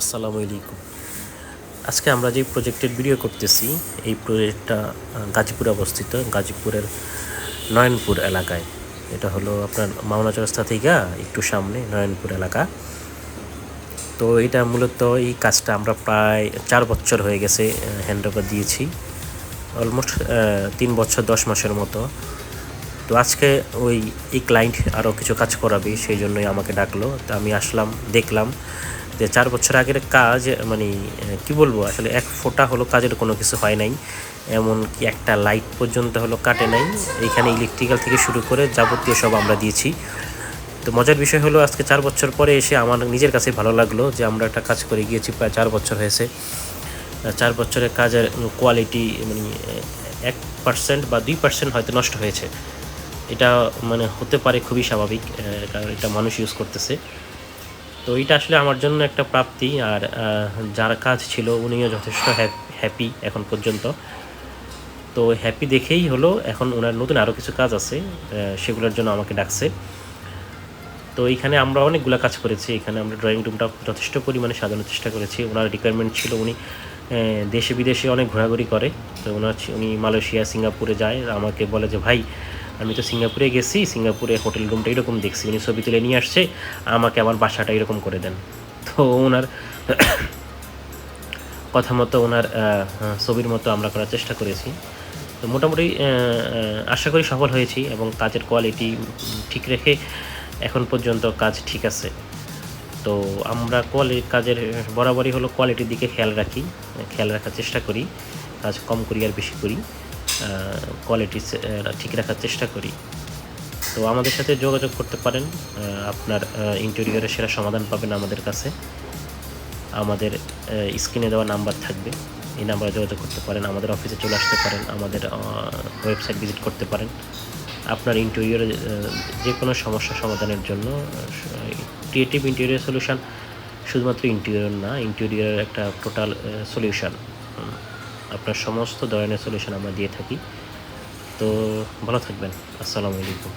আসসালামু আলাইকুম। আজকে আমরা যে প্রজেক্টের ভিডিও করতেছি এই প্রজেক্টটা গাজীপুরে অবস্থিত, গাজীপুরের নয়নপুর এলাকায়। এটা হলো আপনার মাওনা চৌরাস্তা থেকে একটু সামনে নয়নপুর এলাকা। তো এটা মূলত এই কাজটা আমরা প্রায় 4 বছর হয়ে গেছে হ্যান্ড ওভার দিয়েছি, অলমোস্ট 3 বছর 10 মাসের মতো। তো আজকে এই ক্লায়েন্ট আরও কিছু কাজ করাবে, সেই জন্যই আমাকে ডাকলো। তো আমি আসলাম, দেখলাম যে 4 বছর আগের কাজ, মানে কি বলবো, আসলে এক ফোঁটা হলো কাজের কোনো কিছু হয় নাই, এমনকি একটা লাইট পর্যন্ত হলো কাটে নাই। এইখানে ইলেকট্রিক্যাল থেকে শুরু করে যাবতীয় সব আমরা দিয়েছি। তো মজার বিষয় হলো আজকে 4 বছর পরে এসে আমার নিজের কাছে ভালো লাগলো যে আমরা একটা কাজ করে গিয়েছি, প্রায় 4 বছর হয়েছে। 4 বছরের কাজের কোয়ালিটি মানে 1% বা 2% হয়তো নষ্ট হয়েছে। এটা মানে হতে পারে, খুবই স্বাভাবিক, কারণ এটা মানুষ ইউজ করতেছে। তো এটা আসলে আমার জন্য একটা প্রাপ্তি। আর যার কাজ ছিল উনিও যথেষ্ট হ্যাপি এখন পর্যন্ত। তো হ্যাপি দেখেই হলো এখন ওনার নতুন আরও কিছু কাজ আছে, সেগুলোর জন্য আমাকে ডাকছে। তো এইখানে আমরা অনেকগুলো কাজ করেছি। এখানে আমরা ড্রয়িং রুমটা যথেষ্ট পরিমাণে সাজানোর চেষ্টা করেছি। ওনার রিকোয়ারমেন্ট ছিল উনি দেশে বিদেশে অনেক ঘোরাঘুরি করে। তো উনি মালয়েশিয়া, সিঙ্গাপুরে যায়। আমাকে বলে যে, ভাই আমি তো সিঙ্গাপুরে গেছি, সিঙ্গাপুরে হোটেল রুমটা এরকম দেখছি, উনি ছবি তুলে নিয়ে আসছে, আমাকে আমার বাসাটা এরকম করে দেন। তো ওনার কথা মতো, ওনার ছবির মতো আমরা করার চেষ্টা করেছি। তো মোটামুটি আশা করি সফল হয়েছি, এবং কাজের কোয়ালিটি ঠিক রেখে এখন পর্যন্ত কাজ ঠিক আছে। তো আমরা কাজের বরাবরই হলো কোয়ালিটির দিকে খেয়াল রাখার চেষ্টা করি। কাজ কম করি আর বেশি করি, কোয়ালিটি ঠিক রাখার চেষ্টা করি। তো আমাদের সাথে যোগাযোগ করতে পারেন। আপনার ইন্টেরিয়রের সেরা সমাধান পাবেন আমাদের কাছে। আমাদের স্ক্রিনে দেওয়া নাম্বার থাকবে, এই নাম্বারে যোগাযোগ করতে পারেন। আমাদের অফিসে চলে আসতে পারেন, আমাদের ওয়েবসাইট ভিজিট করতে পারেন। আপনার ইন্টেরিয়রে যে কোনো সমস্যা সমাধানের জন্য ক্রিয়েটিভ ইন্টেরিয়র সলিউশন শুধুমাত্র ইন্টেরিয়র না, ইন্টেরিয়রের একটা টোটাল সলিউশন, আপনার সমস্ত ধরনের সলিউশন আমরা দিয়ে থাকি। তো ভালো থাকবেন। আসসালামু আলাইকুম।